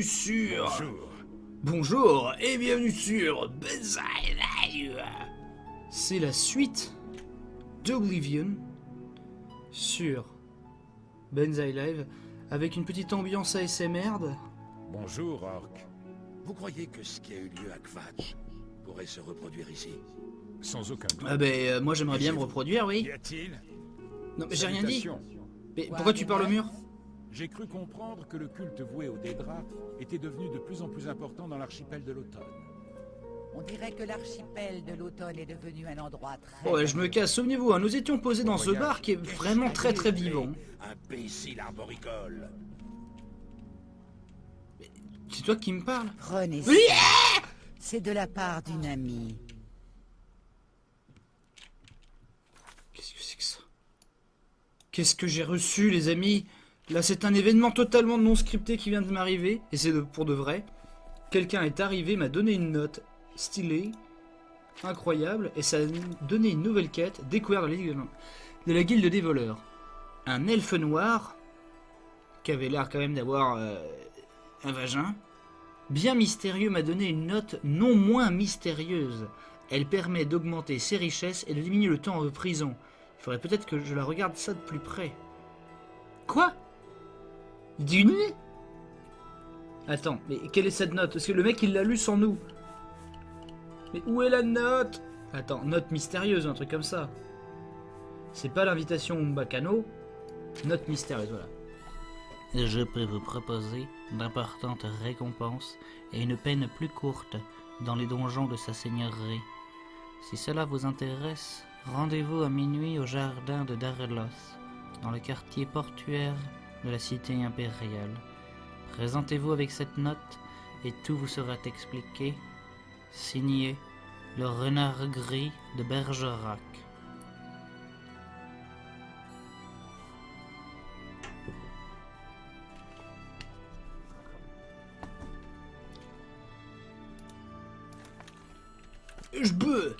bienvenue sur... Bonjour. Bonjour et bienvenue sur Benzaï Live. C'est la suite d'Oblivion sur Benzaï Live avec une petite ambiance ASMR. Bonjour, Orc. Vous croyez que ce qui a eu lieu à Kvatch pourrait se reproduire ici? Sans aucun doute. Ah ben moi j'aimerais bien me reproduire, oui. Y a-t-il? Non mais j'ai rien dit. Salutations. Mais pourquoi tu parles au mur? J'ai cru comprendre que le culte voué au Dédra était devenu de plus en plus important dans l'archipel de l'automne. On dirait que l'archipel de l'automne est devenu un endroit très... Oh ouais, je me casse, souvenez-vous, hein, nous étions posés dans ce bar qui est vraiment très très vivant. Imbécile arboricole. C'est toi qui me parles? Prenez ça. Oui. C'est de la part d'une amie. Qu'est-ce que c'est que ça? Qu'est-ce que j'ai reçu, les amis? Là, c'est un événement totalement non scripté qui vient de m'arriver, et c'est pour de vrai. Quelqu'un est arrivé, m'a donné une note stylée, incroyable, et ça a donné une nouvelle quête, découverte de la guilde des voleurs. Un elfe noir, qui avait l'air quand même d'avoir un vagin, bien mystérieux, m'a donné une note non moins mystérieuse. Elle permet d'augmenter ses richesses et de diminuer le temps en prison. Il faudrait peut-être que je la regarde ça de plus près. Quoi? Il dit une... Attends, mais quelle est cette note? Parce que le mec il l'a lu sans nous. Mais où est la note? Attends, note mystérieuse, un truc comme ça. C'est pas l'invitation Umbacano. Note mystérieuse, voilà. Je peux vous proposer d'importantes récompenses et une peine plus courte dans les donjons de sa seigneurie. Si cela vous intéresse, rendez-vous à minuit au jardin de Darelos, dans le quartier portuaire de la cité impériale. Présentez-vous avec cette note et tout vous sera expliqué. Signé le renard gris de Bergerac. Je peux.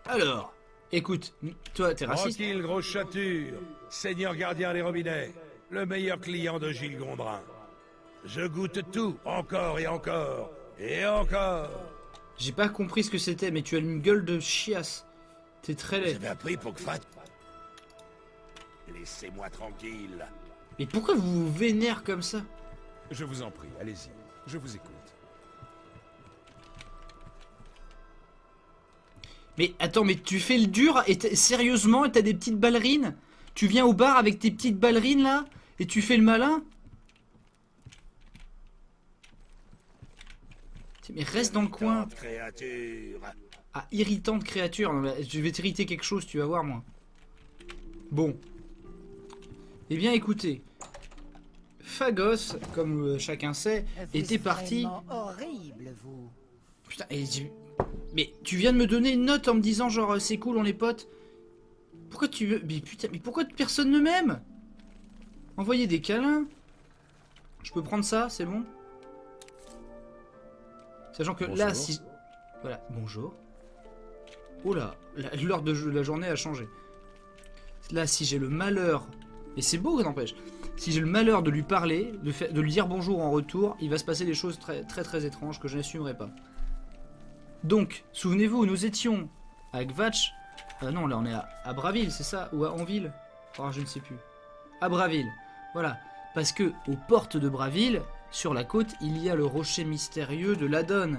Alors, écoute, toi t'es raciste. Tranquille, grosse chature. Seigneur gardien des robinets. Le meilleur client de Gilles Gondrin. Je goûte tout, encore et encore. Et encore. J'ai pas compris ce que c'était, mais tu as une gueule de chiasse. T'es très laid. J'avais appris pour Kvatch. Laissez-moi tranquille. Mais pourquoi vous vous vénère comme ça? Je vous en prie, allez-y. Je vous écoute. Mais attends, mais tu fais le dur et sérieusement, et t'as des petites ballerines? Tu viens au bar avec tes petites ballerines là et tu fais le malin? Mais reste dans le coin. Créature. Ah, irritante créature. Non, mais je vais t'irriter quelque chose, tu vas voir moi. Bon. Eh bien écoutez. Phagos, comme chacun sait, Vous était êtes parti. vraiment horrible, vous. Putain, mais tu viens de me donner une note en me disant genre c'est cool, on est potes. Pourquoi tu veux... Mais putain, mais pourquoi personne ne m'aime? Envoyer des câlins. Je peux prendre ça, c'est bon? Sachant que Bonjour. là, si... Voilà, bonjour. Oh là, l'heure de la journée a changé. Là, si j'ai le malheur... Et c'est beau, n'empêche. Si j'ai le malheur de lui parler, de lui dire bonjour en retour, il va se passer des choses très très, très étranges que je n'assumerai pas. Donc, souvenez-vous, nous étions à Kvatch. Non, là on est à Braville, c'est ça? Ou à Anville? Oh, je ne sais plus. À Braville. Voilà. Parce que aux portes de Braville, sur la côte, il y a le rocher mystérieux de l'Adon.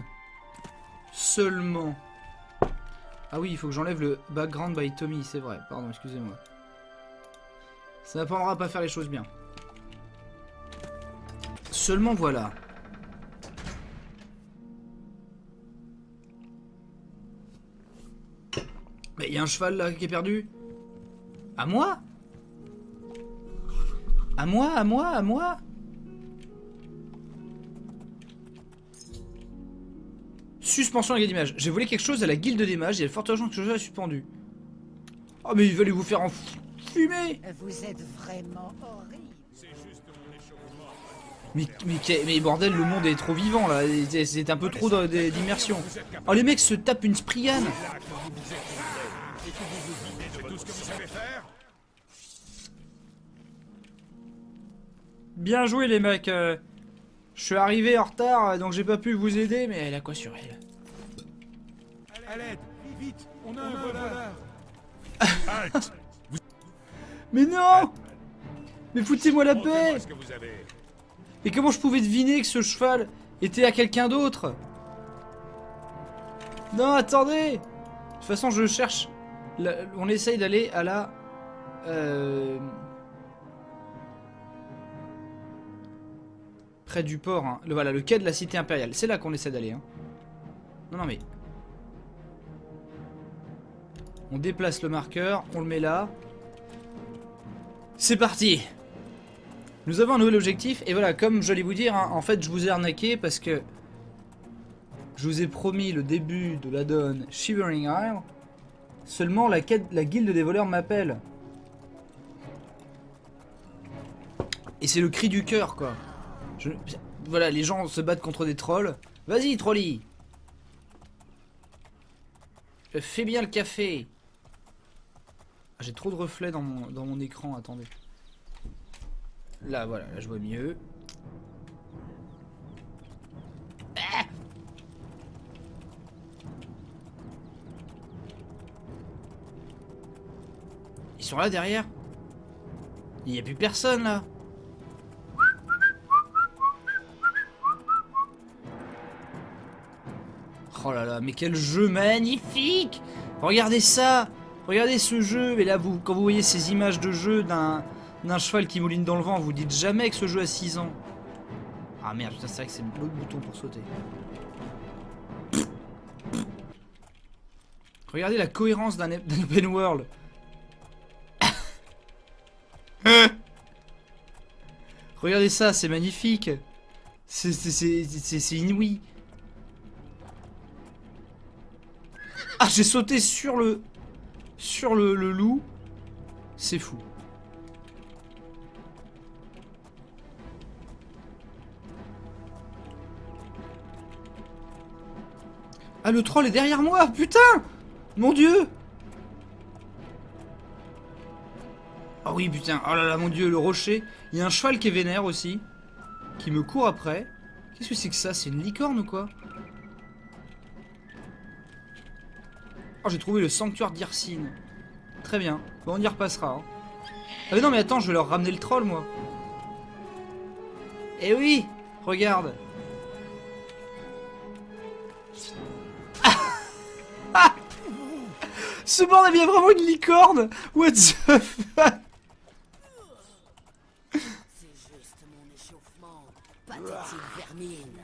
Seulement. Ah oui, il faut que j'enlève le background by Tommy, c'est vrai. Pardon, excusez-moi. Ça m'apprendra à pas faire les choses bien. Seulement voilà. Mais il y a un cheval là qui est perdu. À moi? À moi, à moi, à moi? Suspension à la guilde des mages. J'ai volé quelque chose à la guilde des mages. Il y a de fortes chances que je sois suspendu. Oh mais il va vous faire enfumer. Vous êtes vraiment horrible. Mais bordel, le monde est trop vivant là. C'est un peu trop d'immersion. Oh les mecs se tapent une spriane. C'est tout ce que vous savez faire? Bien joué les mecs. Je suis arrivé en retard, donc j'ai pas pu vous aider, mais elle a quoi sur elle? À l'aide! Vite! On a un voleur! Halte! Mais non! Mais foutez-moi la paix! Montrez-moi ce que vous avez. Et comment je pouvais deviner que ce cheval était à quelqu'un d'autre? Non, attendez! De toute façon, je cherche... on essaye d'aller à la... près du port, hein. Voilà, le quai de la cité impériale. C'est là qu'on essaie d'aller. Hein. Non, non, mais... On déplace le marqueur, on le met là. C'est parti! Nous avons un nouvel objectif, et voilà, comme j'allais vous dire, hein, en fait, je vous ai arnaqué parce que... Je vous ai promis le début de l'add-on Shivering Isle. Seulement, la guilde des voleurs m'appelle. Et c'est le cri du cœur, quoi. Voilà, les gens se battent contre des trolls. Vas-y, trolly. Fais bien le café. Ah, j'ai trop de reflets dans mon écran, attendez. Là, voilà, là je vois mieux. Ah, ils sont là derrière. Il n'y a plus personne là. Oh là là, mais quel jeu magnifique! Regardez ça! Regardez ce jeu! Et là, quand vous voyez ces images de jeu d'un cheval qui mouline dans le vent, vous dites jamais que ce jeu a 6 ans. Ah merde, putain, c'est vrai que c'est l'autre bouton pour sauter. Regardez la cohérence d'un open world. Regardez ça, c'est magnifique. C'est inouï. Ah, j'ai sauté sur le loup. C'est fou. Ah, le troll est derrière moi, putain! Mon dieu! Ah oui, putain, oh là là, mon dieu, le rocher. Il y a un cheval qui est vénère aussi, qui me court après. Qu'est-ce que c'est que ça? C'est une licorne ou quoi? Oh, j'ai trouvé le sanctuaire d'Irsine. Très bien, bon, on y repassera. Hein. Ah mais non, mais attends, je vais leur ramener le troll, moi. Eh oui, regarde. Ce bordel, il y a vraiment une licorne. What the fuck? C'est juste mon échauffement, pathétique vermine.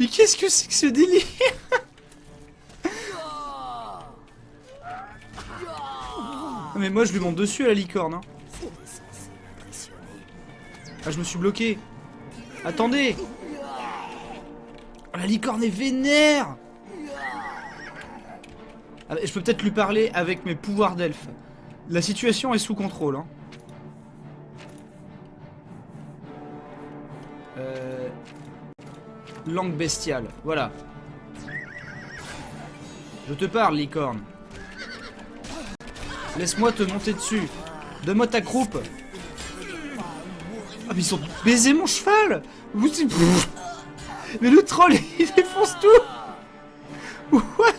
Mais qu'est-ce que c'est que ce délire? Non mais moi je lui monte dessus à la licorne. Hein. Ah, je me suis bloqué. Attendez. Oh, la licorne est vénère. Ah, je peux peut-être lui parler avec mes pouvoirs d'elfe. La situation est sous contrôle. Hein. Langue bestiale. Voilà. Je te parle, licorne. Laisse-moi te monter dessus. Donne-moi ta croupe. Ah, mais ils ont baisé mon cheval. Mais le troll, il défonce tout. What?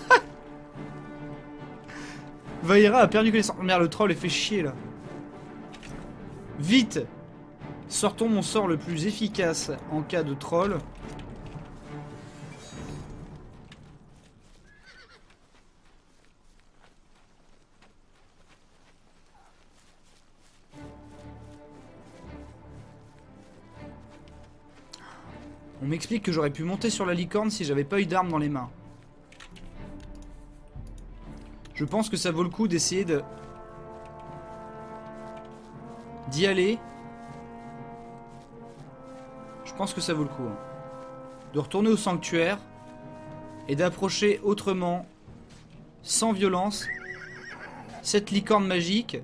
Vaïra a perdu connaissance. Merde, le troll est fait chier là. Vite. Sortons mon sort le plus efficace en cas de troll. On m'explique que j'aurais pu monter sur la licorne si j'avais pas eu d'armes dans les mains. Je pense que ça vaut le coup d'essayer d'y aller. Je pense que ça vaut le coup. Hein. De retourner au sanctuaire et d'approcher autrement, sans violence, cette licorne magique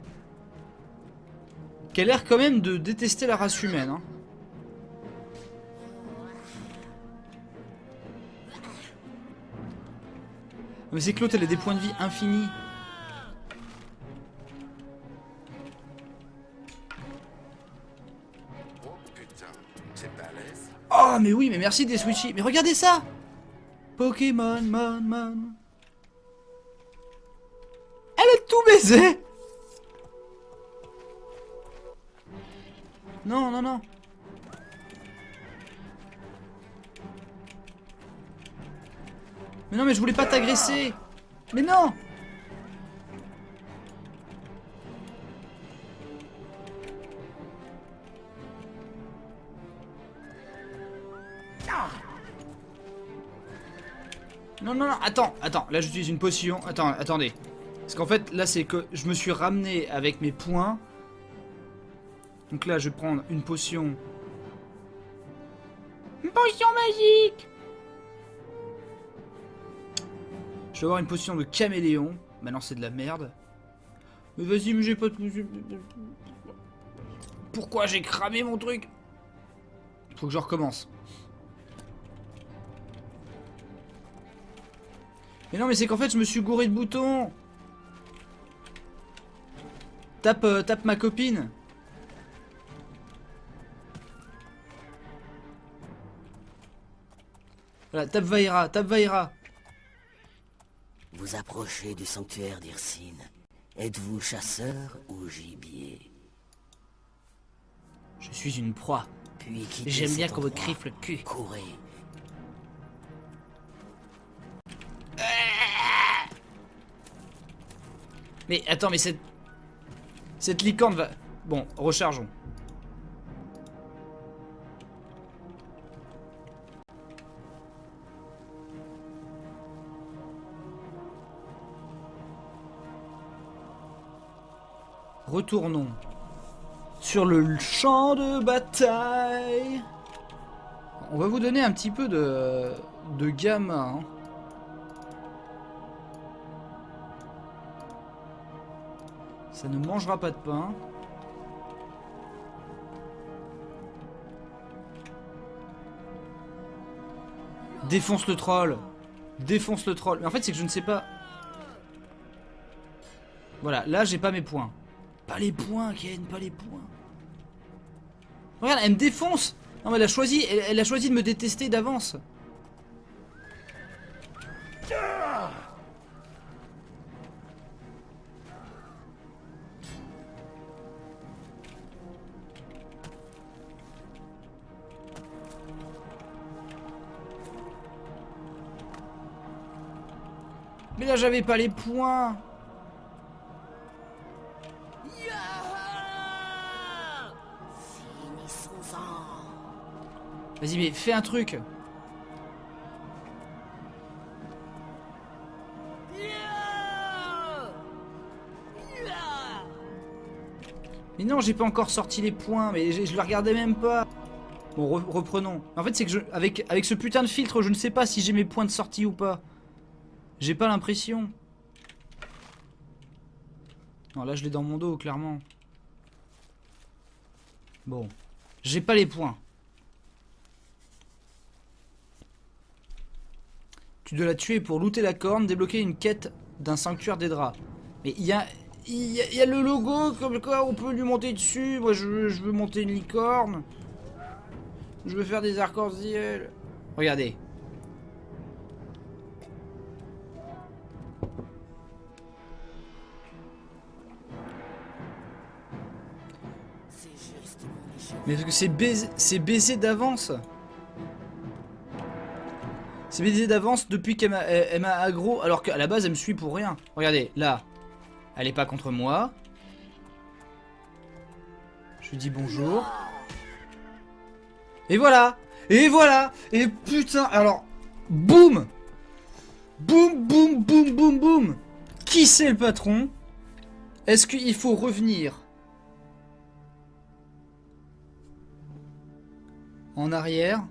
qui a l'air quand même de détester la race humaine. Hein. Mais c'est que l'autre, elle a des points de vie infinis. Oh putain. Oh, mais oui, mais merci des Switchy. Mais regardez ça! Pokémon, man. Elle a tout baisé! Non. Mais non, mais je voulais pas t'agresser! Mais non! Non, attends, là j'utilise une potion. Attendez. Parce qu'en fait, là c'est que je me suis ramené avec mes points. Donc là, je vais prendre une potion. Une potion magique! Je vais avoir une potion de caméléon. Maintenant, c'est de la merde. Mais vas-y, mais j'ai pas de... Pourquoi j'ai cramé mon truc? Faut que je recommence. Mais non, mais c'est qu'en fait, je me suis gouré de boutons. Tape ma copine. Voilà, tape Vaïra. Vous approchez du sanctuaire d'Irsine. Êtes-vous chasseur ou gibier? Je suis une proie. Puis quittez J'aime bien cet qu'on me endroit. crifle le cul. Courez. Mais attends, mais cette licorne va... Bon, rechargeons. Retournons sur le champ de bataille. On va vous donner un petit peu de gamin. Hein. Ça ne mangera pas de pain. Défonce le troll. Défonce le troll. Mais en fait, c'est que je ne sais pas... Voilà, là, j'ai pas mes points. Pas les points, Ken, pas les points. Regarde, elle me défonce. Non, mais elle a choisi de me détester d'avance. Mais là, j'avais pas les points. Finissons-en. Vas-y, mais fais un truc. Mais non, j'ai pas encore sorti les points, mais je le regardais même pas. Bon, reprenons. En fait, c'est que avec ce putain de filtre, je ne sais pas si j'ai mes points de sortie ou pas. J'ai pas l'impression. Non, là, je l'ai dans mon dos, clairement. Bon. J'ai pas les points. Tu dois la tuer pour looter la corne, débloquer une quête d'un sanctuaire des draps. Mais il y a le logo, comme quoi on peut lui monter dessus. Moi, je veux monter une licorne. Je veux faire des arcs-en-ciel. Regardez. C'est juste mon échauffement. Mais parce que c'est baisé d'avance. C'est baisé d'avance depuis qu'elle m'a aggro, alors qu'à la base elle me suit pour rien. Regardez, là, elle est pas contre moi. Je lui dis bonjour. Et voilà. Et voilà. Et putain, alors, boum. Boum, boum, boum, boum, boum. Qui c'est le patron? Est-ce qu'il faut revenir en arrière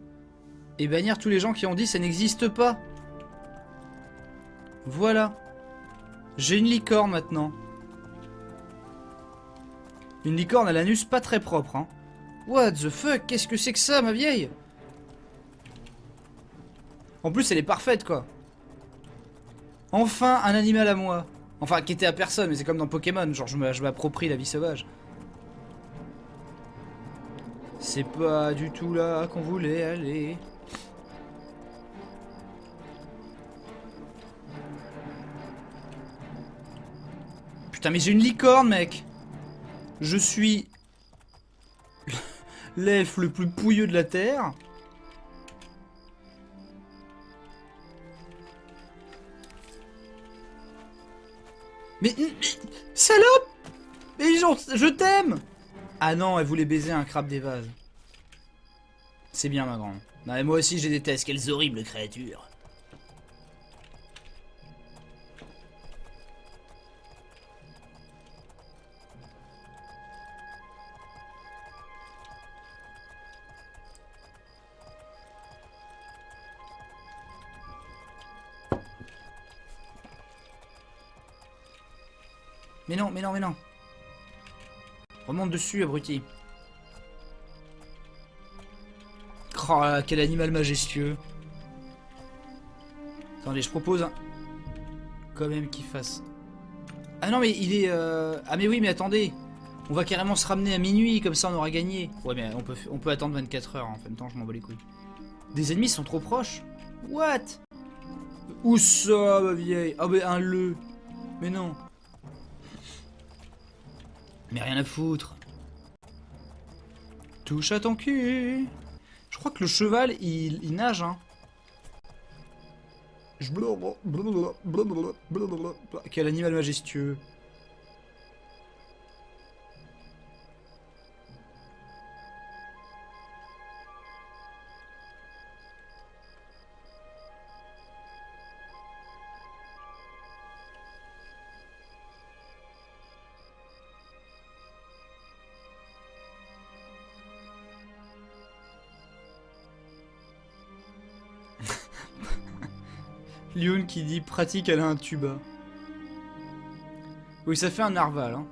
et bannir tous les gens qui ont dit ça n'existe pas? Voilà. J'ai une licorne maintenant. Une licorne à l'anus pas très propre, hein. What the fuck? Qu'est-ce que c'est que ça, ma vieille? En plus, elle est parfaite, quoi. Enfin, un animal à moi. Enfin, qui était à personne, mais c'est comme dans Pokémon. Genre, je m'approprie la vie sauvage. C'est pas du tout là qu'on voulait aller. Putain, mais j'ai une licorne, mec. Je suis l'elfe le plus pouilleux de la Terre. Mais salope! Mais genre, je t'aime! Ah non, elle voulait baiser un crabe des vases. C'est bien, ma grande. Non, mais moi aussi, je les déteste. Quelles horribles créatures. Mais non, mais non, mais non. Remonte dessus, abruti. Oh là, quel animal majestueux. Attendez, je propose quand même qu'il fasse... Ah non, mais il est... Ah mais oui, mais attendez. On va carrément se ramener à minuit, comme ça on aura gagné. Ouais, mais on peut attendre 24 heures, en même temps, je m'en bats les couilles. Des ennemis sont trop proches. What? Où ça, ma vieille? Ah mais un le. Mais non. Mais rien à foutre. Touche à ton cul. Je crois que le cheval, il nage, hein. Quel animal majestueux. Lyoun qui dit pratique, elle a un tuba. Oui, ça fait un narval, hein.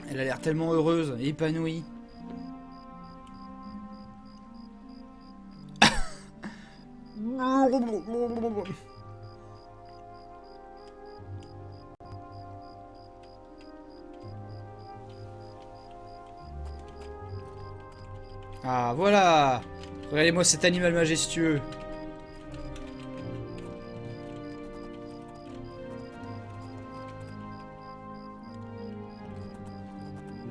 Elle a l'air tellement heureuse et épanouie. Ah, voilà. Regardez-moi cet animal majestueux.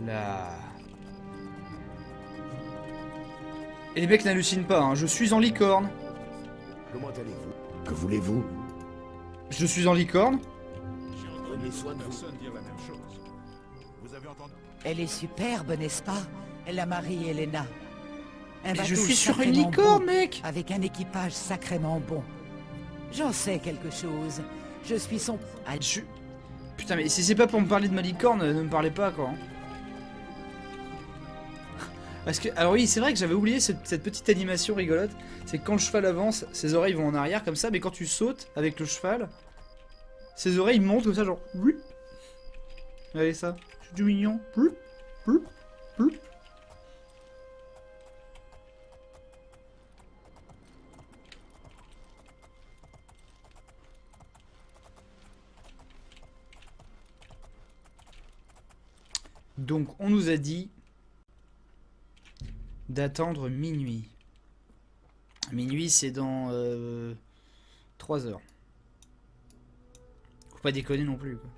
Là. Et les mecs n'hallucinent pas, hein. Je suis en licorne. Comment allez-vous? Que voulez-vous? Je suis en licorne. J'ai entendu Prenez soin de vous. personne dire la même chose. Vous avez entendu? Elle est superbe, n'est-ce pas? La Marie Helena. Un Mais je bateau suis sur une sacrément licorne, beau, mec. avec un équipage sacrément bon. J'en sais quelque chose. Je suis son... Ah, Putain, mais si c'est pas pour me parler de ma licorne, ne me parlez pas, quoi. Parce que, alors oui, c'est vrai que j'avais oublié cette petite animation rigolote. C'est que quand le cheval avance, ses oreilles vont en arrière comme ça, mais quand tu sautes avec le cheval, ses oreilles montent comme ça, genre... Regardez ça, c'est du mignon. Donc, on nous a dit d'attendre minuit. Minuit, c'est dans 3 heures. Faut pas déconner non plus, quoi.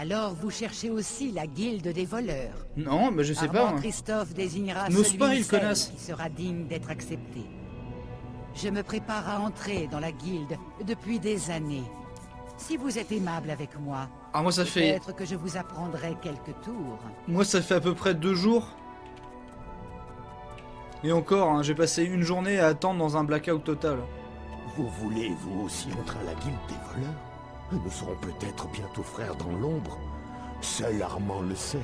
alors vous cherchez aussi la guilde des voleurs. Non, mais je sais pas. Armand Moi. Christophe désignera N'ose celui pas, ou il celle connasse. qui sera digne d'être accepté. Je me prépare à entrer dans la guilde depuis des années. Si vous êtes aimable avec moi, Ah, moi ça fait. peut-être que je vous apprendrai quelques tours. Moi ça fait à peu près 2 jours. Et encore, hein, j'ai passé une journée à attendre dans un blackout total. Vous voulez, vous aussi, entrer à la guilde des voleurs? Nous serons peut-être bientôt frères dans l'ombre. Seul Armand le sait.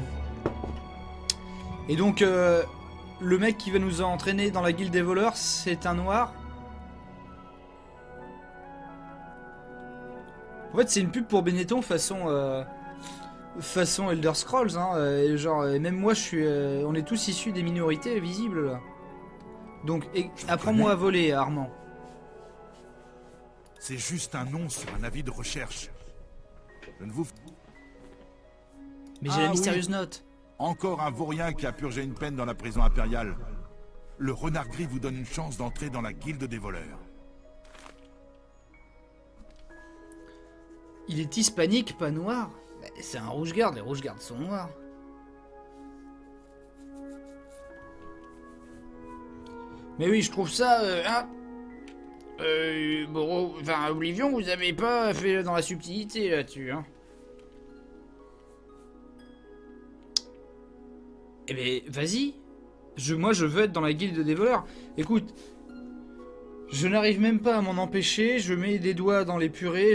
Et donc, le mec qui va nous entraîner dans la guilde des voleurs, c'est un noir. En fait, c'est une pub pour Benetton façon façon Elder Scrolls, hein. Genre, même moi, je suis, on est tous issus des minorités visibles là. Donc, apprends-moi à voler, Armand. C'est juste un nom sur un avis de recherche. Je ne vous... Mais j'ai la mystérieuse note. Encore un vaurien qui a purgé une peine dans la prison impériale. Le renard gris vous donne une chance d'entrer dans la guilde des voleurs. Il est hispanique, pas noir. C'est un rouge-garde, les rouges-gardes sont noirs. Mais oui, je trouve ça... bon, enfin, Oblivion, vous avez pas fait dans la subtilité là-dessus, hein. Eh ben, vas-y. Moi, je veux être dans la guilde des voleurs. Écoute, je n'arrive même pas à m'en empêcher. Je mets des doigts dans les purées.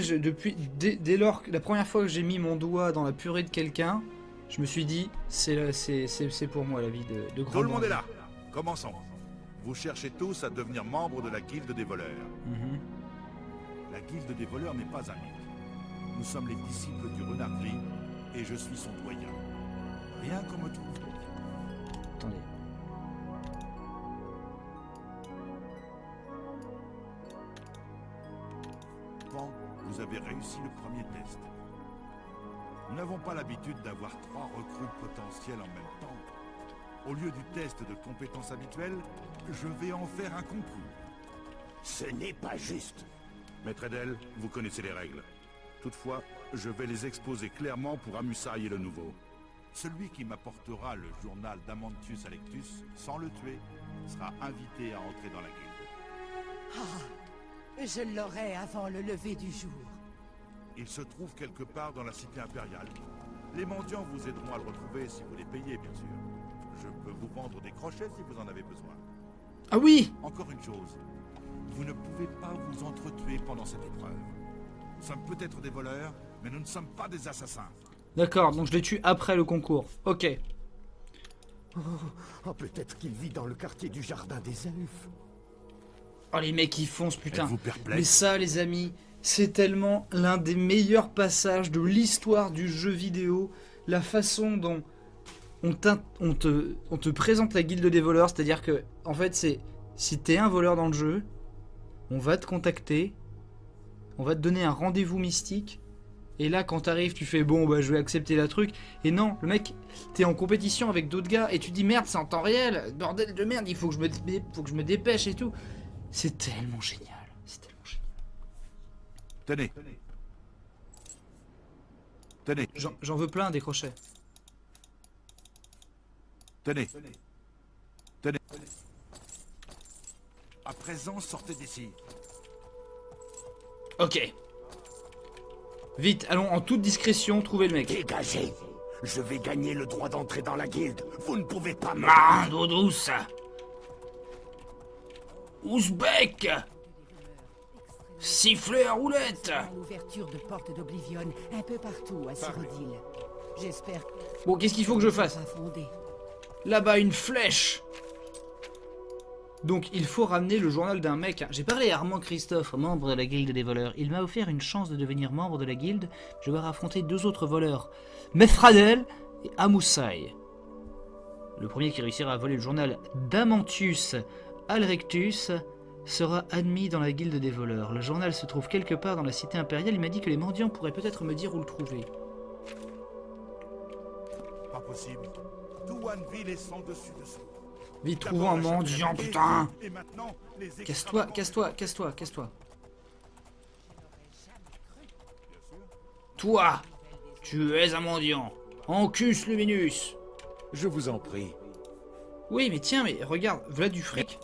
Dès lors que la première fois que j'ai mis mon doigt dans la purée de quelqu'un, je me suis dit, c'est pour moi la vie de grand. Tout le monde est là. Commençons. Vous cherchez tous à devenir membre de la guilde des voleurs. La guilde des voleurs n'est pas un mythe. Nous sommes les disciples du renard gris et je suis son doyen. Rien qu'on me trouve. Attendez. Bon, vous avez réussi le premier test. Nous n'avons pas l'habitude d'avoir 3 recrues potentielles en même temps. Au lieu du test de compétences habituelles, je vais en faire un concours. Ce n'est pas juste. Maître Edel, vous connaissez les règles. Toutefois, je vais les exposer clairement pour Amusai et le nouveau. Celui qui m'apportera le journal d'Amantius Alectus, sans le tuer, sera invité à entrer dans la guilde. Ah, je l'aurai avant le lever du jour. Il se trouve quelque part dans la cité impériale. Les mendiants vous aideront à le retrouver si vous les payez, bien sûr. Je peux vous vendre des crochets si vous en avez besoin. Ah oui! Encore une chose, vous ne pouvez pas vous entretuer pendant cette épreuve. Nous sommes peut-être des voleurs, mais nous ne sommes pas des assassins. D'accord, donc je les tue après le concours. Ok. Oh, peut-être qu'il vit dans le quartier du jardin des elfes. Oh, les mecs, ils foncent, putain. Êtes-vous perplexe? Mais ça, les amis, c'est tellement l'un des meilleurs passages de l'histoire du jeu vidéo. La façon dont on te présente la guilde des voleurs, c'est-à-dire que, en fait, c'est si t'es un voleur dans le jeu, on va te contacter, on va te donner un rendez-vous mystique, et là, quand t'arrives, tu fais bon, bah je vais accepter la truc, et non, le mec, t'es en compétition avec d'autres gars, et tu dis merde, c'est en temps réel, bordel de merde, il faut que je me dépêche et tout. C'est tellement génial, c'est tellement génial. Tenez. Tenez. J'en veux plein des crochets. Tenez. Tenez. À présent, sortez d'ici. Ok. Vite, allons en toute discrétion trouver le mec. Dégagez. Je vais gagner le droit d'entrer dans la guilde. Vous ne pouvez pas me... Ah, Doudous. Ouzbek. Sifflet à roulette. L'ouverture de portes d'Oblivion un peu partout à Cyrodiil. J'espère que Bon, qu'est-ce qu'il faut que je fasse? ça va fonder. Là-bas, une flèche. Donc, il faut ramener le journal d'un mec. J'ai parlé à Armand Christophe, membre de la guilde des voleurs. Il m'a offert une chance de devenir membre de la guilde. Je vais affronter 2 autres voleurs, Methradel et Amusai. Le premier qui réussira à voler le journal d'Amantius Alrectus sera admis dans la guilde des voleurs. Le journal se trouve quelque part dans la cité impériale. Il m'a dit que les mendiants pourraient peut-être me dire où le trouver. Pas possible. Douanville est sans dessus dessous. Vite, trouvons un mendiant, putain. Et maintenant, les Casse-toi, casse-toi, casse-toi, casse-toi. Toi, tu es un mendiant. Ancus Luminus. Je vous en prie. Oui, mais tiens, mais regarde, voilà du fric.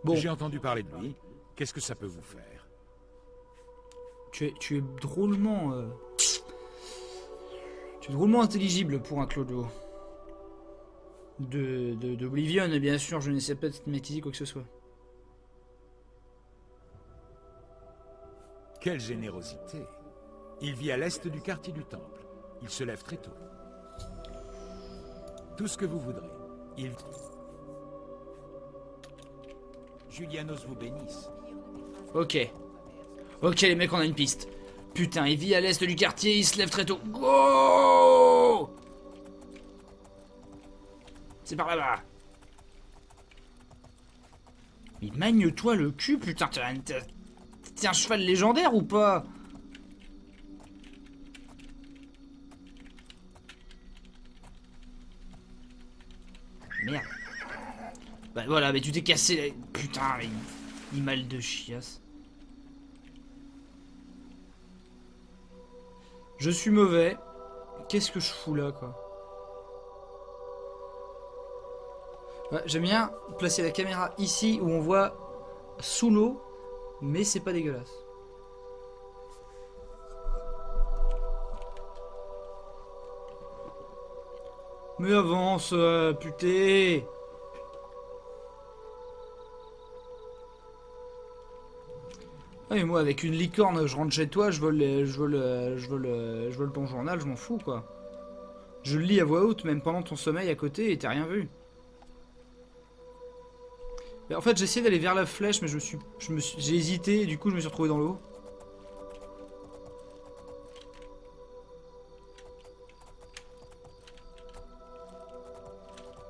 Bon, J'ai entendu parler de lui. Qu'est-ce que ça peut vous faire? tu es drôlement... Tu es drôlement intelligible pour un clodo. D'Oblivion, et bien sûr, je n'essaie pas de stigmatiser quoi que ce soit. Quelle générosité. Il vit à l'est du quartier du Temple. Il se lève très tôt. Tout ce que vous voudrez. Il... Julianos vous bénisse. Ok. Ok, les mecs, on a une piste. Putain, il vit à l'est du quartier, il se lève très tôt. Go! C'est par là-bas. Mais magne-toi le cul, putain, t'es un cheval légendaire ou pas? Merde. Bah voilà, mais tu t'es cassé la... Putain, il mal de chiasse. Je suis mauvais. Qu'est-ce que je fous là, quoi? Ouais, j'aime bien placer la caméra ici où on voit sous l'eau, mais c'est pas dégueulasse. Mais avance, putain! Ah, mais moi, avec une licorne, je rentre chez toi, je vole ton journal, je m'en fous, quoi. Je le lis à voix haute, même pendant ton sommeil à côté, et t'as rien vu. Mais en fait, j'ai essayé d'aller vers la flèche, mais j'ai hésité, et du coup, je me suis retrouvé dans l'eau.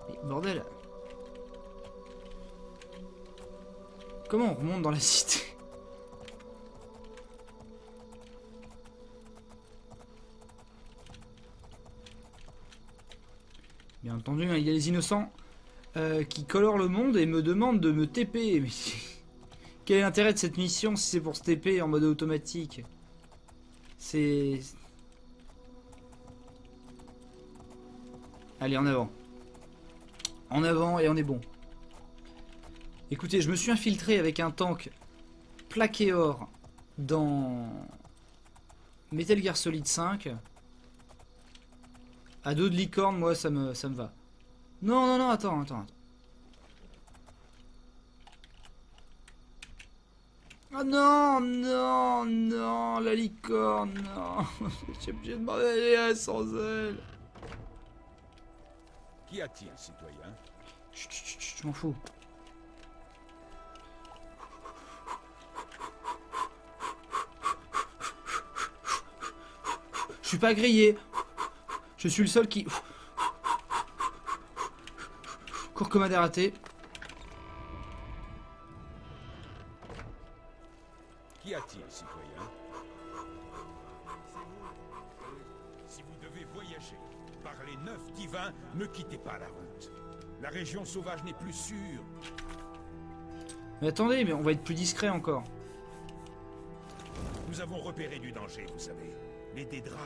Mais bordel. Comment on remonte dans la cité? Bien entendu, il y a les innocents qui colorent le monde et me demandent de me TP. Mais quel est l'intérêt de cette mission si c'est pour se TP en mode automatique? C'est... Allez, en avant. En avant et on est bon. Écoutez, je me suis infiltré avec un tank plaqué or dans Metal Gear Solid 5. À dos de licorne, moi, ça me va. Non, non, non, attends. Ah non, non, non, la licorne, non. J'ai obligé de m'en aller sans elle. Qu'y a-t-il, citoyen? Chut, chut, chut, je m'en fous. Je suis pas grillé. Je suis le seul qui... Cours comme un dératé. Qu'y a-t-il, citoyen? Si vous devez voyager par les 9 divins, ne quittez pas la route. La région sauvage n'est plus sûre. Mais attendez, mais on va être plus discret encore. Nous avons repéré du danger, vous savez. Les Dédras.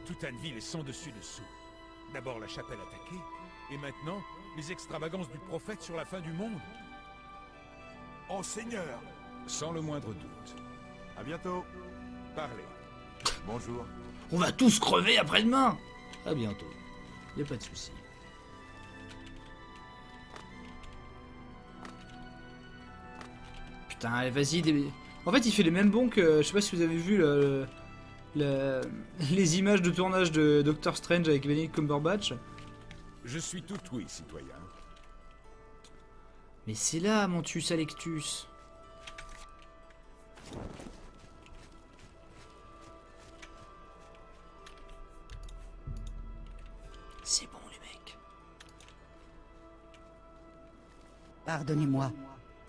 Toute Anneville est sans dessus-dessous. D'abord la chapelle attaquée, et maintenant, les extravagances du prophète sur la fin du monde. Oh Seigneur! Sans le moindre doute. À bientôt. Parlez. Bonjour. On va tous crever après-demain. À bientôt. Y a pas de souci. Putain, allez, vas-y. En fait, il fait les mêmes bons que... Je sais pas si vous avez vu les images de tournage de Doctor Strange avec Benedict Cumberbatch. Je suis tout oui, citoyen. Mais c'est là, Montus Alectus. C'est bon, les mecs. Pardonnez-moi.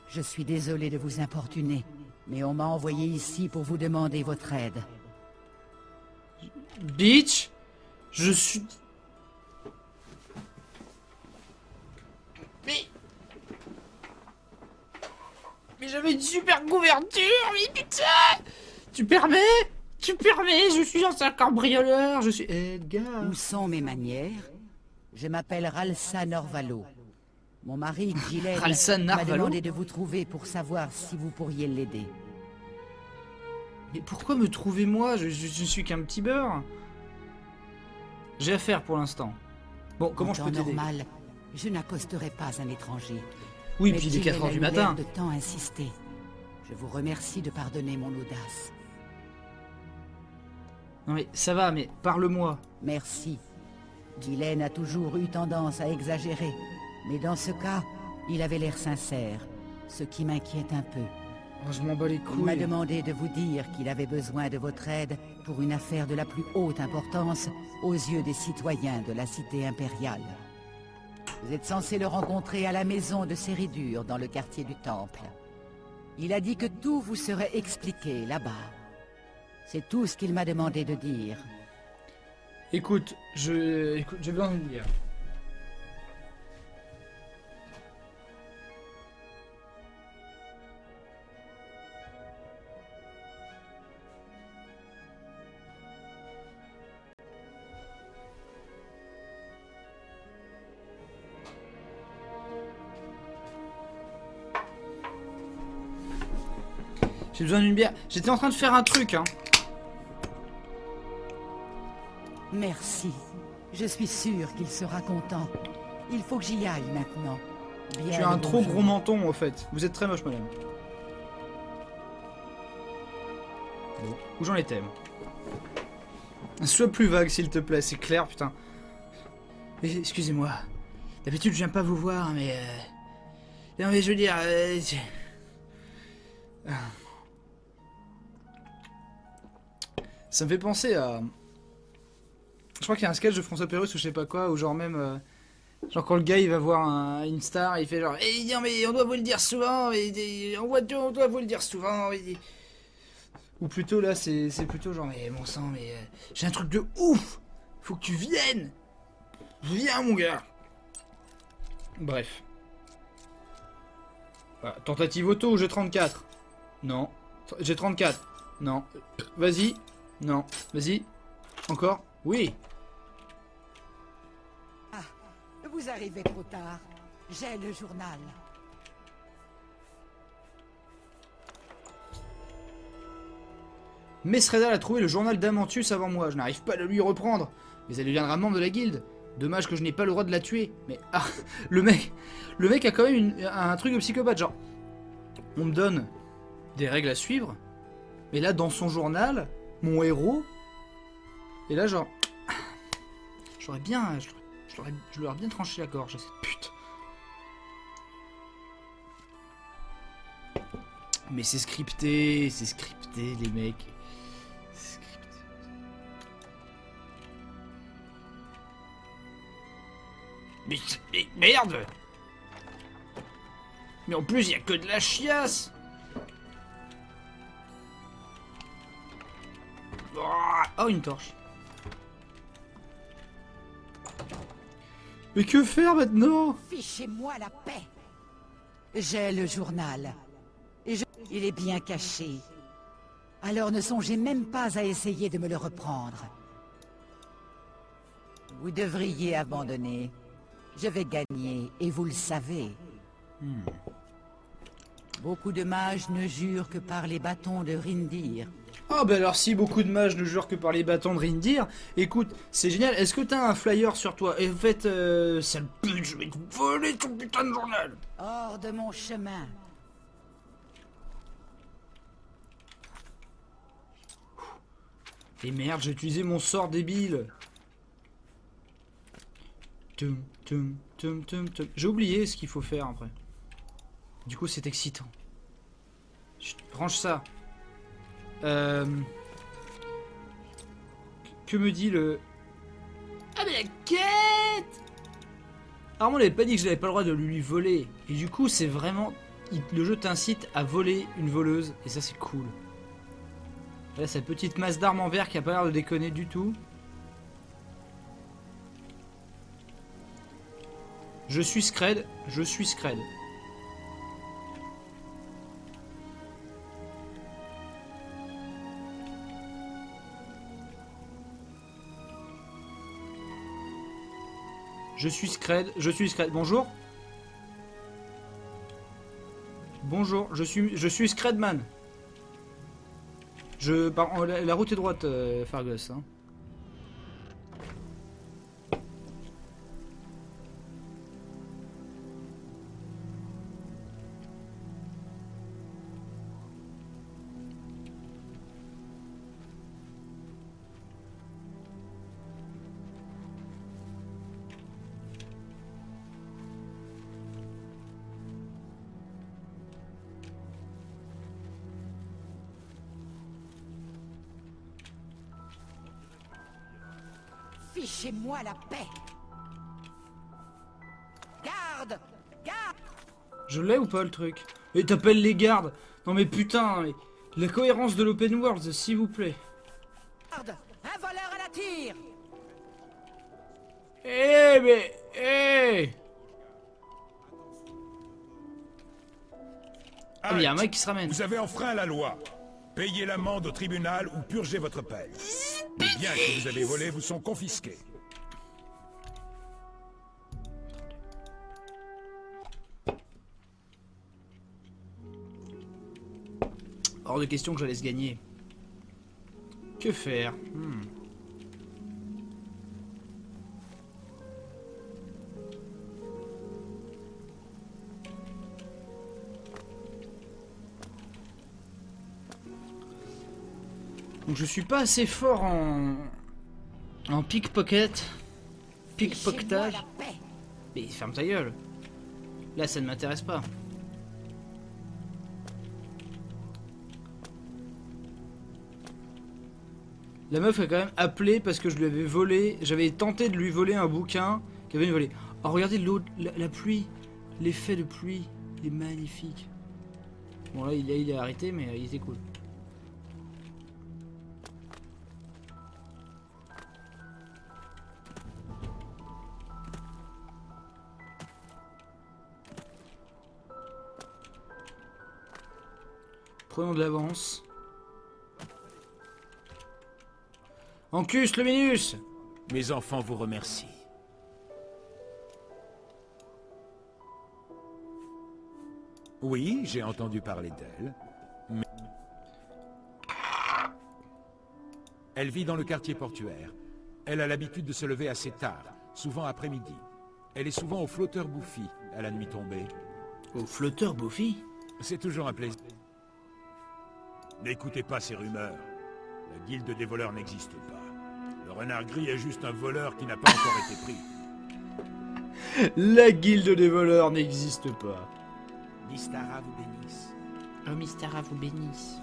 Je suis désolé de vous importuner, mais on m'a envoyé ici pour vous demander votre aide. Bitch, je suis... Mais j'avais une super couverture, mais putain! Tu permets, je suis un cambrioleur, je suis Edgar. Où sont mes manières? Je m'appelle Ralsa Norvalo. Mon mari, Gilles, Ralsa m'a Narvalo? demandé de vous trouver pour savoir si vous pourriez l'aider. Mais pourquoi me trouver moi? Je suis qu'un petit beurre. J'ai affaire pour l'instant. Bon, comment je peux t'aider? Normal, je n'accosterai pas un étranger. Oui, Mais puis il est Gilles 4 heures a du eu matin. l'air de tant insister. Je vous remercie de pardonner mon audace. Non mais ça va, mais parle-moi. Merci. Guylaine a toujours eu tendance à exagérer. Mais dans ce cas, il avait l'air sincère, ce qui m'inquiète un peu. Oh, je m'en bats les Il m'a couilles. demandé de vous dire qu'il avait besoin de votre aide pour une affaire de la plus haute importance aux yeux des citoyens de la cité impériale. Vous êtes censé le rencontrer à la maison de Céridur, dans le quartier du Temple. Il a dit que tout vous serait expliqué là-bas. C'est tout ce qu'il m'a demandé de dire. Écoute, j'ai besoin d'une bière. J'ai besoin d'une bière. J'étais en train de faire un truc, hein. Merci. Je suis sûr qu'il sera content. Il faut que j'y aille maintenant. Bien Tu as un le trop bonjour. gros menton, au fait. Vous êtes très moche, madame. Bon, où j'en étais, moi? Sois plus vague, s'il te plaît, c'est clair, putain. Excusez-moi. D'habitude, je viens pas vous voir, mais... Non, mais je veux dire... Ça me fait penser à... Je crois qu'il y a un sketch de François Pérusse ou je sais pas quoi, où genre même... Genre quand le gars il va voir une star, il fait genre non mais on doit vous le dire souvent, on doit vous le dire souvent. Ou plutôt là c'est plutôt genre mais mon sang mais j'ai un truc de ouf, faut que tu viennes. Viens mon gars. Bref. Voilà, tentative auto, j'ai 34. Non. J'ai 34. Non. Vas-y. Non. Vas-y. Encore. Oui. Vous arrivez trop tard. J'ai le journal. Mesredal a trouvé le journal d'Amantius avant moi. Je n'arrive pas à le lui reprendre. Mais elle deviendra membre de la guilde. Dommage que je n'ai pas le droit de la tuer. Mais ah, le mec a quand même un truc de psychopathe. Genre, on me donne des règles à suivre. Mais là, dans son journal, mon héros. Et là, genre, j'aurais bien, je lui aurais bien tranché la gorge à cette pute. Mais c'est scripté, les mecs. C'est scripté. Mais merde! Mais en plus, il y a que de la chiasse! Oh, une torche. Mais que faire maintenant? Fichez-moi la paix. J'ai le journal. Il est bien caché. Alors ne songez même pas à essayer de me le reprendre. Vous devriez abandonner. Je vais gagner, et vous le savez. Beaucoup de mages ne jurent que par les bâtons de Rindir. Ah bah alors si beaucoup de mages ne jurent que par les bâtons de Rindir, écoute, c'est génial, est-ce que t'as un flyer sur toi? Et en fait, sale pute, je vais te voler ton putain de journal. Hors de mon chemin. Et merde, j'ai utilisé mon sort débile. Tum, tum, tum, tum, tum. J'ai oublié ce qu'il faut faire après. Du coup, c'est excitant. Chut, range ça. Que me dit le... Ah mais la quête! Alors on n'avait pas dit que je n'avais pas le droit de lui voler. Et du coup, c'est vraiment... Le jeu t'incite à voler une voleuse. Et ça, c'est cool. Là, cette petite masse d'armes en verre qui a pas l'air de déconner du tout. Je suis Scred. Je suis Scred. Je suis Scred. Je suis Scred. Bonjour. Bonjour. Je suis Scredman. La route est droite, Fargus. Hein. Fichez-moi la paix. Garde! Garde! Je l'ai ou pas le truc? Et t'appelles les gardes. Non mais putain, mais la cohérence de l'open world, s'il vous plaît. Garde! Un voleur à la tire! Eh mais... Eh Ah mais y'a un mec qui se ramène. Vous avez enfreint la loi. Payez l'amende au tribunal ou purgez votre peine. Les biens que vous avez volés vous sont confisqués. Hors de question que je laisse gagner. Que faire? Donc je suis pas assez fort en pickpocket. Pickpocketage. Fichez-moi la paix. Mais ferme ta gueule. Là ça ne m'intéresse pas. La meuf a quand même appelé parce que je lui avais volé. J'avais tenté de lui voler un bouquin qu'elle avait volé. Oh regardez l'eau, la pluie. L'effet de pluie. Il est magnifique. Bon là il est arrêté mais il était cool. Prenons de l'avance. Ancus, le Minus! Mes enfants vous remercient. Oui, j'ai entendu parler d'elle. Mais... Elle vit dans le quartier portuaire. Elle a l'habitude de se lever assez tard, souvent après-midi. Elle est souvent au flotteur bouffi, à la nuit tombée. Au flotteur Buffy? C'est toujours un plaisir. N'écoutez pas ces rumeurs. La guilde des voleurs n'existe pas. Le renard gris est juste un voleur qui n'a pas encore été pris. La guilde des voleurs n'existe pas. Mystara vous bénisse. Oh, Mystara vous bénisse.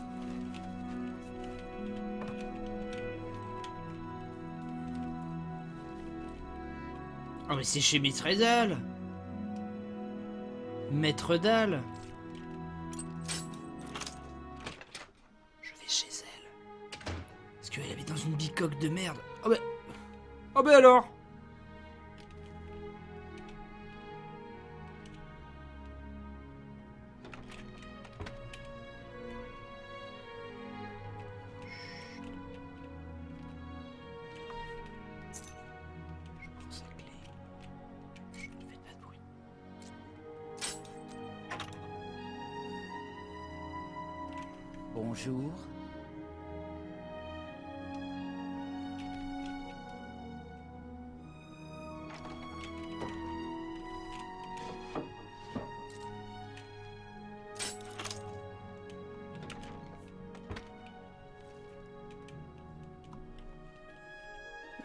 Oh mais c'est chez Maître Dalle. Maître Dalle. Je vais chez elle. Parce qu'elle habite dans une bicoque de merde. Oh ben... Oh ben alors. Bonjour.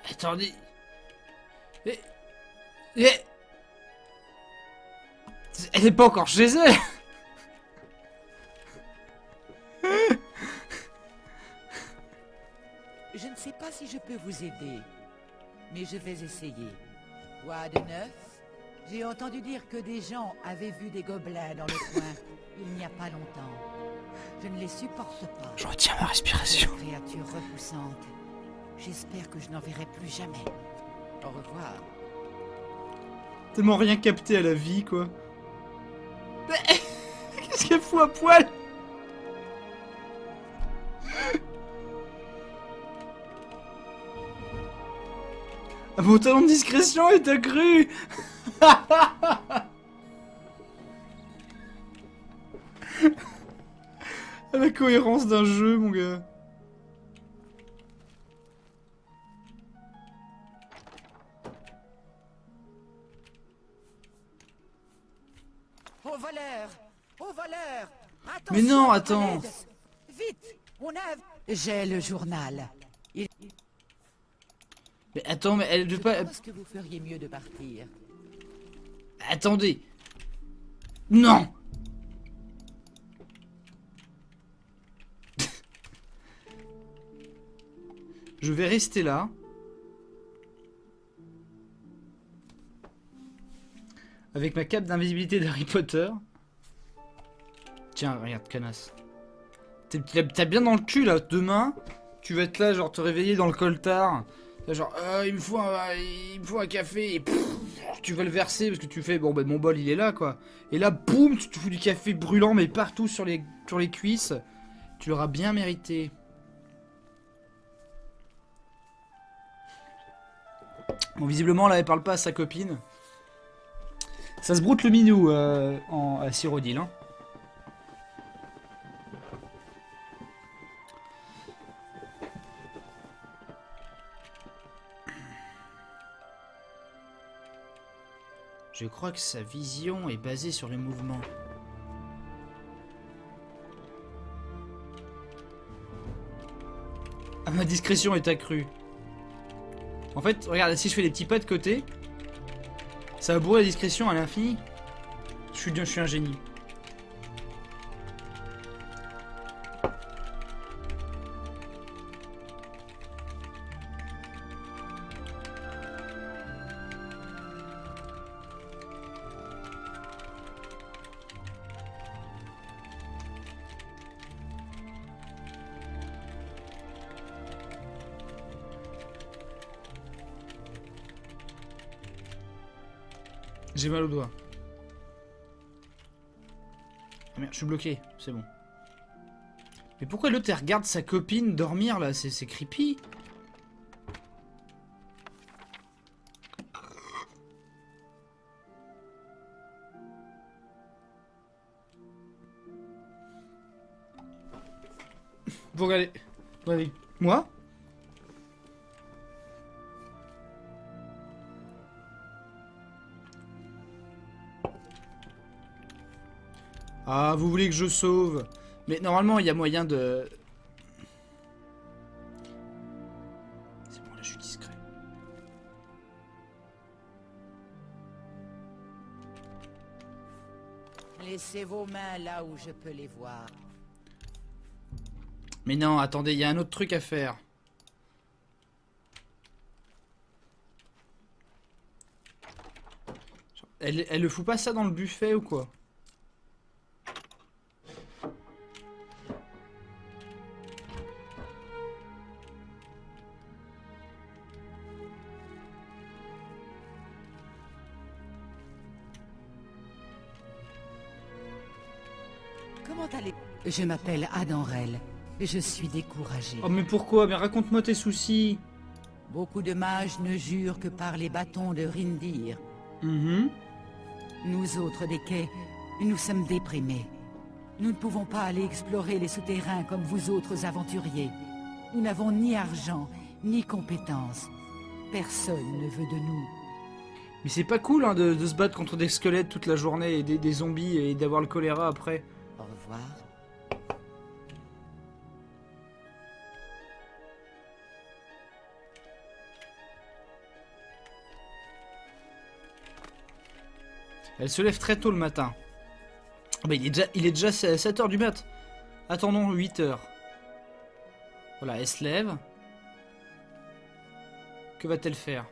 Attendez. Elle est pas encore chez elle. Je ne sais pas si je peux vous aider, mais je vais essayer. Quoi de neuf? J'ai entendu dire que des gens avaient vu des gobelins dans le coin il n'y a pas longtemps. Je ne les supporte pas. Je retiens ma respiration. Ces créatures repoussantes. J'espère que je n'en verrai plus jamais. Au revoir. Tellement rien capté à la vie, quoi. Qu'est-ce qu'elle fout à poil? Ah, mon talent de discrétion est accru. À la cohérence d'un jeu, mon gars. Au voleur! Au voleur! Attention, Mais non, à attends. l'aide. Vite! On a... J'ai le journal. Mais attends, mais elle veut pas... pense que vous feriez mieux de partir. Attendez. Non. Je vais rester là. Avec ma cape d'invisibilité d'Harry Potter. Tiens, regarde, connasse. T'as bien dans le cul là, demain, tu vas être là, genre te réveiller dans le coltard. Genre, il me faut un café. Et pff, tu vas le verser parce que tu fais, bon ben mon bol il est là quoi. Et là, boum, tu te fous du café brûlant mais partout sur les cuisses. Tu l'auras bien mérité. Bon, visiblement là, elle parle pas à sa copine. Ça se broute le minou à Cyrodiil, hein. Je crois que sa vision est basée sur les mouvements. Ah, ma discrétion est accrue. En fait, regarde, si je fais des petits pas de côté, ça va bourrer la discrétion à l'infini. Je suis un génie. J'ai mal au doigt. Ah merde, je suis bloqué, c'est bon. Mais pourquoi l'autre elle regarde sa copine dormir là? C'est creepy. Vous regardez. Regardez. Moi? Ah, vous voulez que je sauve? Mais normalement, il y a moyen de... C'est bon, là, je suis discret. Laissez vos mains là où je peux les voir. Mais non, attendez, il y a un autre truc à faire. Elle le fout pas ça dans le buffet ou quoi? Comment allez... Je m'appelle Adanrel. Je suis découragé. Oh mais pourquoi? Mais raconte-moi tes soucis. Beaucoup de mages ne jurent que par les bâtons de Rindir. Nous autres des quais, nous sommes déprimés. Nous ne pouvons pas aller explorer les souterrains comme vous autres aventuriers. Nous n'avons ni argent, ni compétences. Personne ne veut de nous. Mais c'est pas cool hein, de se battre contre des squelettes toute la journée et des zombies et d'avoir le choléra après. Au revoir. Elle se lève très tôt le matin. Ah bah il est déjà 7h du mat. Attendons 8h. Voilà, elle se lève. Que va-t-elle faire?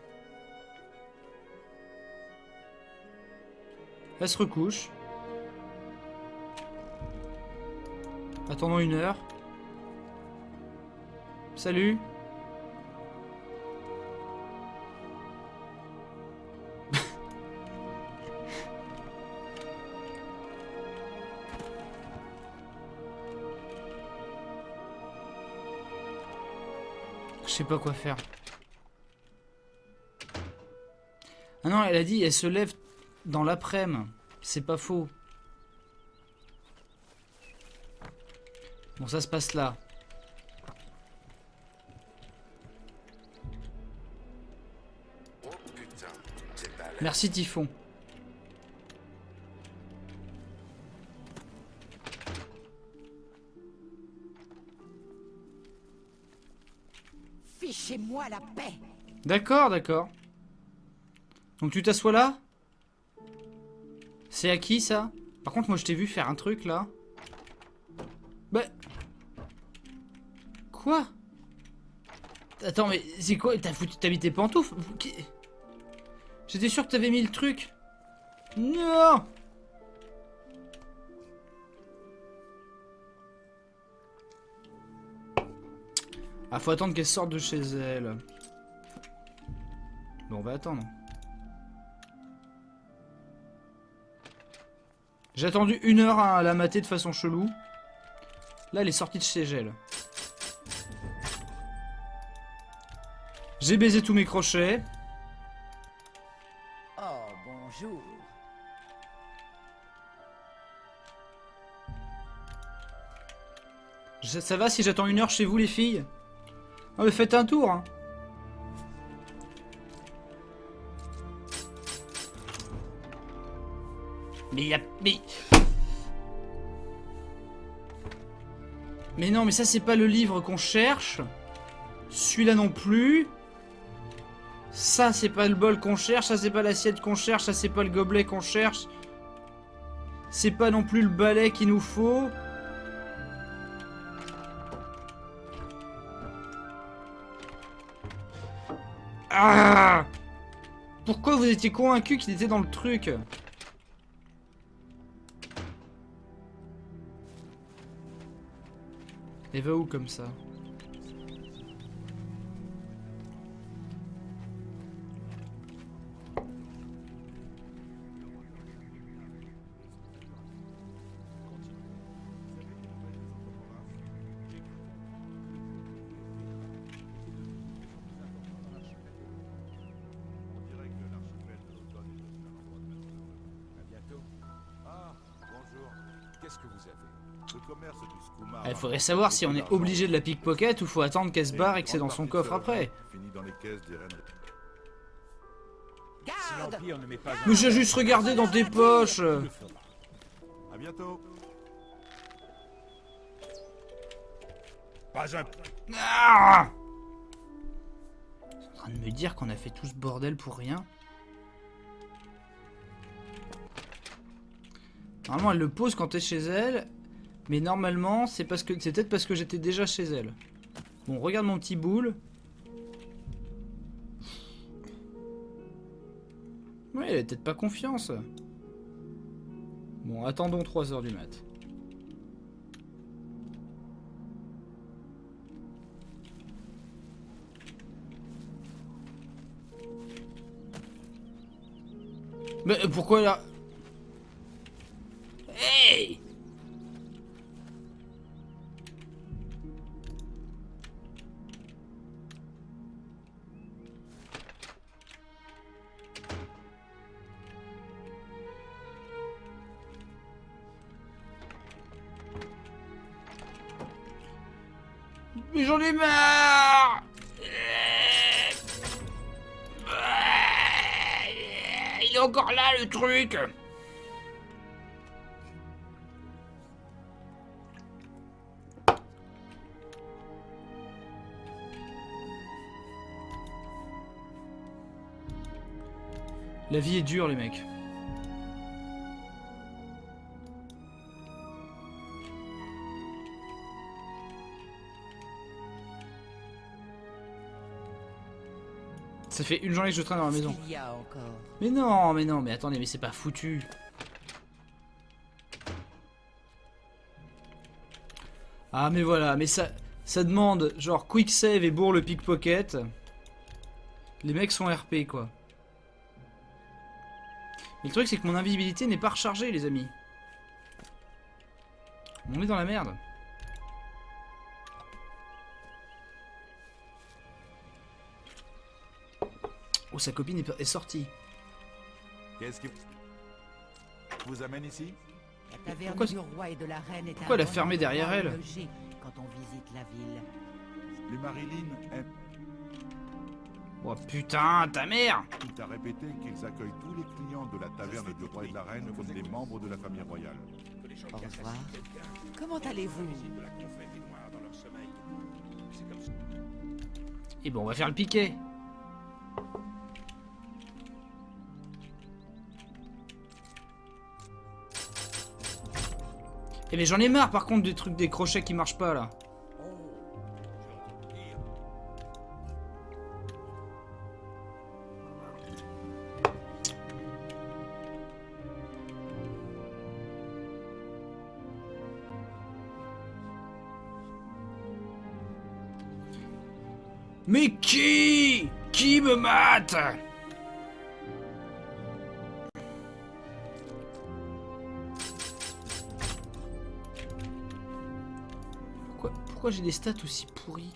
Elle se recouche. Attendons 1h. Salut. Je sais pas quoi faire. Ah non, elle a dit elle se lève dans l'après-midi. C'est pas faux. Bon, ça se passe là. Merci Typhon. Fichez-moi la paix. D'accord, d'accord. Donc tu t'assois là? C'est à qui ça? Par contre moi je t'ai vu faire un truc là. Bah... Quoi? Attends mais c'est quoi? T'as mis tes pantoufles? J'étais sûr que t'avais mis le truc. Non. Ah, faut attendre qu'elle sorte de chez elle. Bon, on va attendre. J'ai attendu 1 heure à la mater de façon chelou. Là, elle est sortie de chez elle. J'ai baisé tous mes crochets. Oh, bonjour. Ça va si j'attends 1 heure chez vous, les filles? Non, mais faites un tour, hein. Mais y a... Mais non, mais ça, c'est pas le livre qu'on cherche. Celui-là non plus. Ça, c'est pas le bol qu'on cherche. Ça, c'est pas l'assiette qu'on cherche. Ça, c'est pas le gobelet qu'on cherche. C'est pas non plus le balai qu'il nous faut. Ah! Pourquoi vous étiez convaincu qu'il était dans le truc? Elle va où comme ça? Qu'est-ce que vous avez? Le commerce du Skoumar. Il faudrait savoir si on est obligé de la pickpocket ou faut attendre qu'elle se barre et que c'est dans son coffre après. Fini dans les caisses des reines. Si l'Empire ne met pas Mais j'ai juste regardé dans tes poches. À bientôt. Pas un... Ah! T'es en train de me dire qu'on a fait tout ce bordel pour rien? Normalement, elle le pose quand t'es chez elle. Mais normalement, c'est peut-être parce que j'étais déjà chez elle. Bon, regarde mon petit boule. Ouais, elle a peut-être pas confiance. Bon, attendons 3 h du mat. Mais pourquoi là? Hey! Mais j'en ai marre! Il est encore là le truc! La vie est dure, les mecs. Ça fait une journée que je traîne dans la maison. Il y a encore. Mais non, mais attendez, mais c'est pas foutu. Ah, mais voilà, mais ça demande genre quick save et bourre le pickpocket. Les mecs sont RP, quoi. Mais le truc, c'est que mon invisibilité n'est pas rechargée, les amis. On est dans la merde. Oh, sa copine est sortie. Qu'est-ce qui vous amène ici? La taverne Pourquoi- du roi et de la reine est pourquoi un elle a bon fermé derrière endroit où elle? loger quand on visite la ville. Les Marilyn aiment. Oh putain, ta mère! Tout à répéter qu'ils accueillent tous les clients de la taverne du roi et de la reine comme des membres de la famille royale. Au revoir. Comment allez-vous? Et bon, on va faire le piquet. Eh mais j'en ai marre par contre des trucs des crochets qui marchent pas là. Mais qui? Qui me mate? Pourquoi j'ai des stats aussi pourris?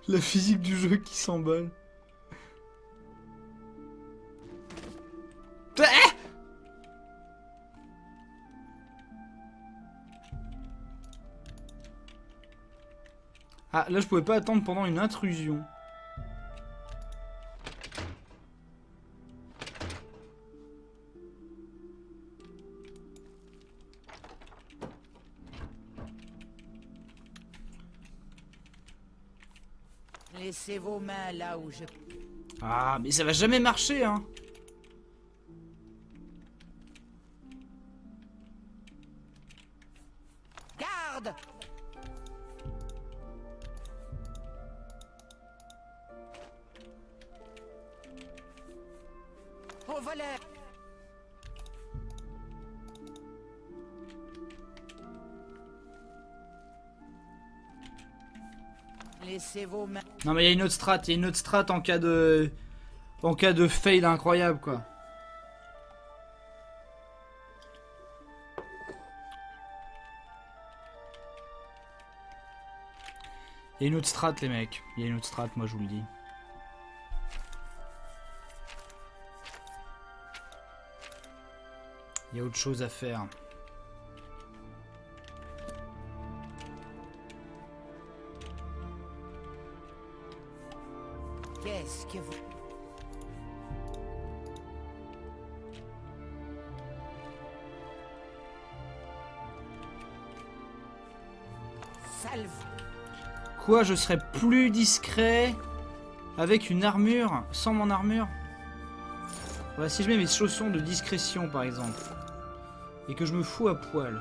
La physique du jeu qui s'emballe. Ah, là je pouvais pas attendre pendant une intrusion. Laissez vos mains là où je... Ah, mais ça va jamais marcher, hein. Garde! Au voleur! Laissez vos mains... Non mais il y a une autre strat, il y a une autre strat en cas de... En cas de fail incroyable, quoi. Il y a une autre strat, les mecs. Il y a une autre strat, moi je vous le dis. Il y a autre chose à faire. Qu'est-ce que vous... Salve. Quoi, je serais plus discret avec une armure, sans mon armure? Voilà, si je mets mes chaussons de discrétion par exemple, et que je me fous à poil.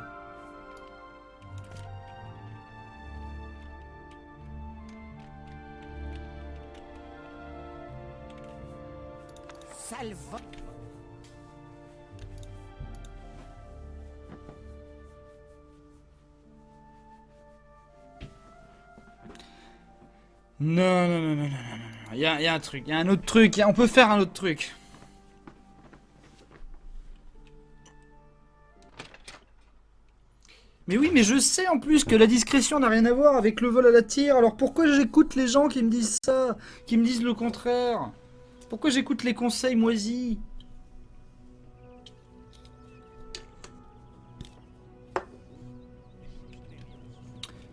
Salve. Non, non, non, non, non, non, non. Il y a un truc, il y a un autre truc, on peut faire un autre truc. Mais oui, mais je sais en plus que la discrétion n'a rien à voir avec le vol à la tire, alors pourquoi j'écoute les gens qui me disent ça, qui me disent le contraire? Pourquoi j'écoute les conseils moisis?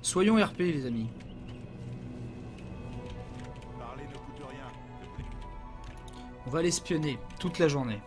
Soyons RP les amis. Parler ne coûte rien. On va l'espionner toute la journée.